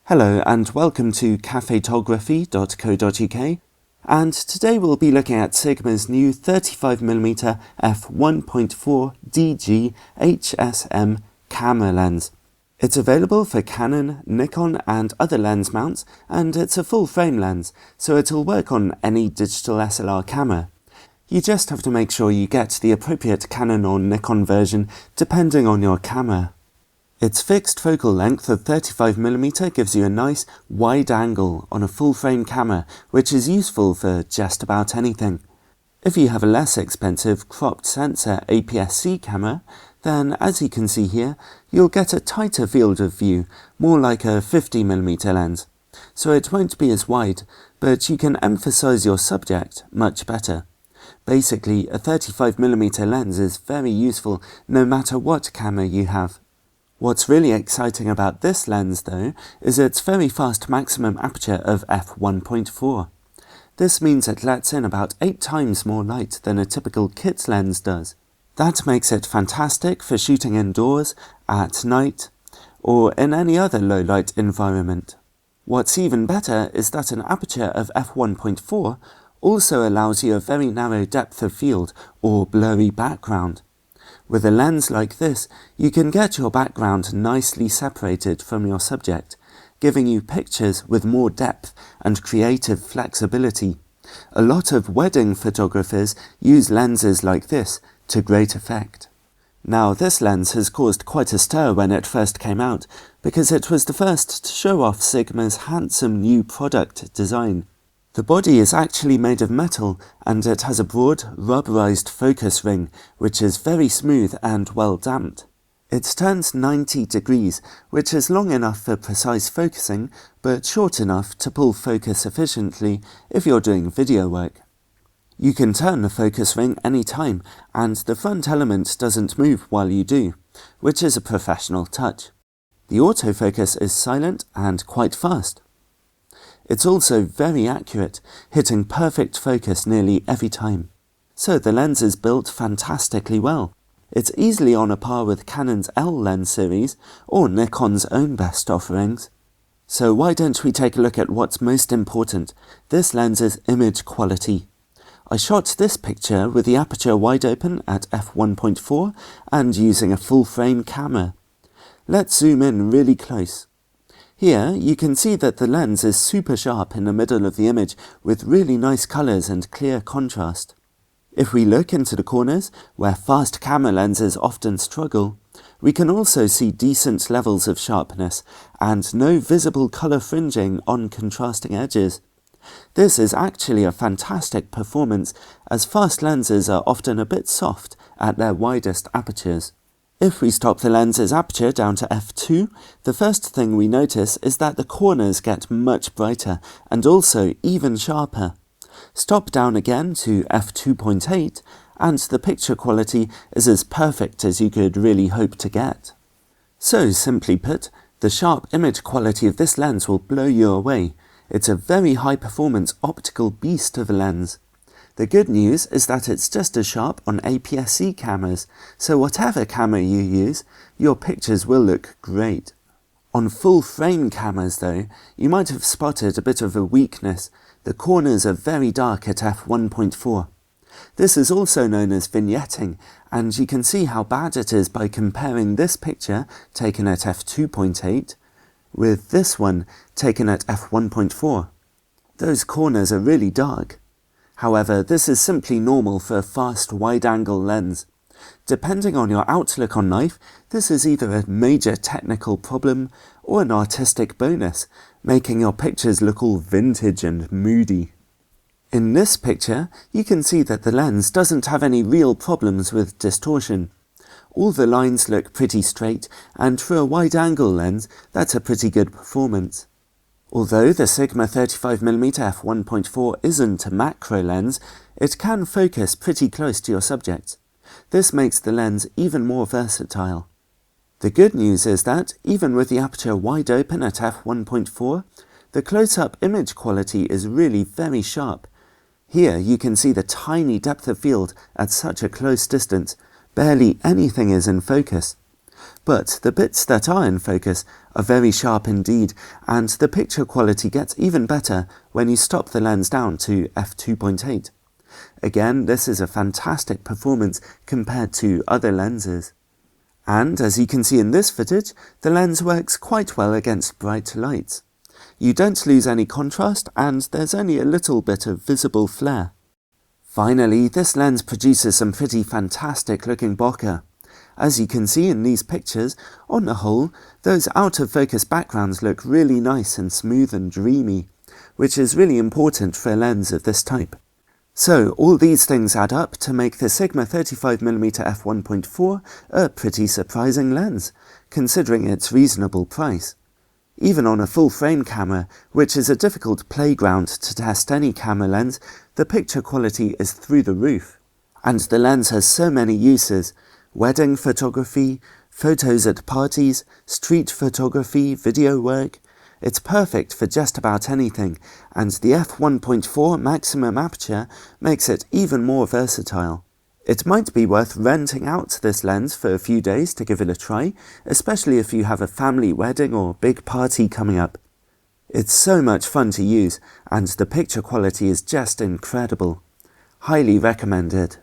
Hello and welcome to Cafetography.co.uk, and today we'll be looking at Sigma's new 35mm f1.4 DG HSM camera lens. It's available for Canon, Nikon and other lens mounts, and it's a full frame lens, so it'll work on any digital SLR camera. You just have to make sure you get the appropriate Canon or Nikon version depending on your camera. Its fixed focal length of 35mm gives you a nice wide angle on a full frame camera, which is useful for just about anything. If you have a less expensive cropped sensor APS-C camera, then as you can see here, you'll get a tighter field of view, more like a 50mm lens. So it won't be as wide, but you can emphasize your subject much better. Basically, a 35mm lens is very useful no matter what camera you have. What's really exciting about this lens though is its very fast maximum aperture of f1.4. This means it lets in about 8 times more light than a typical kit lens does. That makes it fantastic for shooting indoors, at night, or in any other low light environment. What's even better is that an aperture of f1.4 also allows you a very narrow depth of field or blurry background. With a lens like this, you can get your background nicely separated from your subject, giving you pictures with more depth and creative flexibility. A lot of wedding photographers use lenses like this to great effect. Now, this lens has caused quite a stir when it first came out, because it was the first to show off Sigma's handsome new product design. The body is actually made of metal, and it has a broad, rubberized focus ring, which is very smooth and well damped. It turns 90 degrees, which is long enough for precise focusing, but short enough to pull focus efficiently if you're doing video work. You can turn the focus ring any time, and the front element doesn't move while you do, which is a professional touch. The autofocus is silent and quite fast. It's also very accurate, hitting perfect focus nearly every time. So the lens is built fantastically well. It's easily on a par with Canon's L lens series or Nikon's own best offerings. So why don't we take a look at what's most important, this lens's image quality. I shot this picture with the aperture wide open at f1.4 and using a full frame camera. Let's zoom in really close. Here you can see that the lens is super sharp in the middle of the image with really nice colours and clear contrast. If we look into the corners, where fast camera lenses often struggle, we can also see decent levels of sharpness and no visible colour fringing on contrasting edges. This is actually a fantastic performance, as fast lenses are often a bit soft at their widest apertures. If we stop the lens's aperture down to f2, the first thing we notice is that the corners get much brighter and also even sharper. Stop down again to f2.8 and the picture quality is as perfect as you could really hope to get. So simply put, the sharp image quality of this lens will blow you away. It's a very high performance optical beast of a lens. The good news is that it's just as sharp on APS-C cameras, so whatever camera you use, your pictures will look great. On full frame cameras though, you might have spotted a bit of a weakness. The corners are very dark at f1.4. This is also known as vignetting, and you can see how bad it is by comparing this picture, taken at f2.8, with this one, taken at f1.4. Those corners are really dark. However, this is simply normal for a fast wide-angle lens. Depending on your outlook on life, this is either a major technical problem or an artistic bonus, making your pictures look all vintage and moody. In this picture, you can see that the lens doesn't have any real problems with distortion. All the lines look pretty straight, and for a wide-angle lens, that's a pretty good performance. Although the Sigma 35mm f1.4 isn't a macro lens, it can focus pretty close to your subject. This makes the lens even more versatile. The good news is that, even with the aperture wide open at f1.4, the close-up image quality is really very sharp. Here you can see the tiny depth of field at such a close distance, barely anything is in focus. but the bits that are in focus are very sharp indeed, and the picture quality gets even better when you stop the lens down to f2.8. Again, this is a fantastic performance compared to other lenses. And as you can see in this footage, the lens works quite well against bright lights. You don't lose any contrast, and there's only a little bit of visible flare. Finally, this lens produces some pretty fantastic looking bokeh. As you can see in these pictures, on the whole, those out of focus backgrounds look really nice and smooth and dreamy, which is really important for a lens of this type. So all these things add up to make the Sigma 35mm f1.4 a pretty surprising lens, considering its reasonable price. Even on a full-frame camera, which is a difficult playground to test any camera lens, the picture quality is through the roof. And the lens has so many uses: wedding photography, photos at parties, street photography, video work. It's perfect for just about anything, and the f1.4 maximum aperture makes it even more versatile. It might be worth renting out this lens for a few days to give it a try, especially if you have a family wedding or big party coming up. It's so much fun to use, and the picture quality is just incredible. Highly recommended.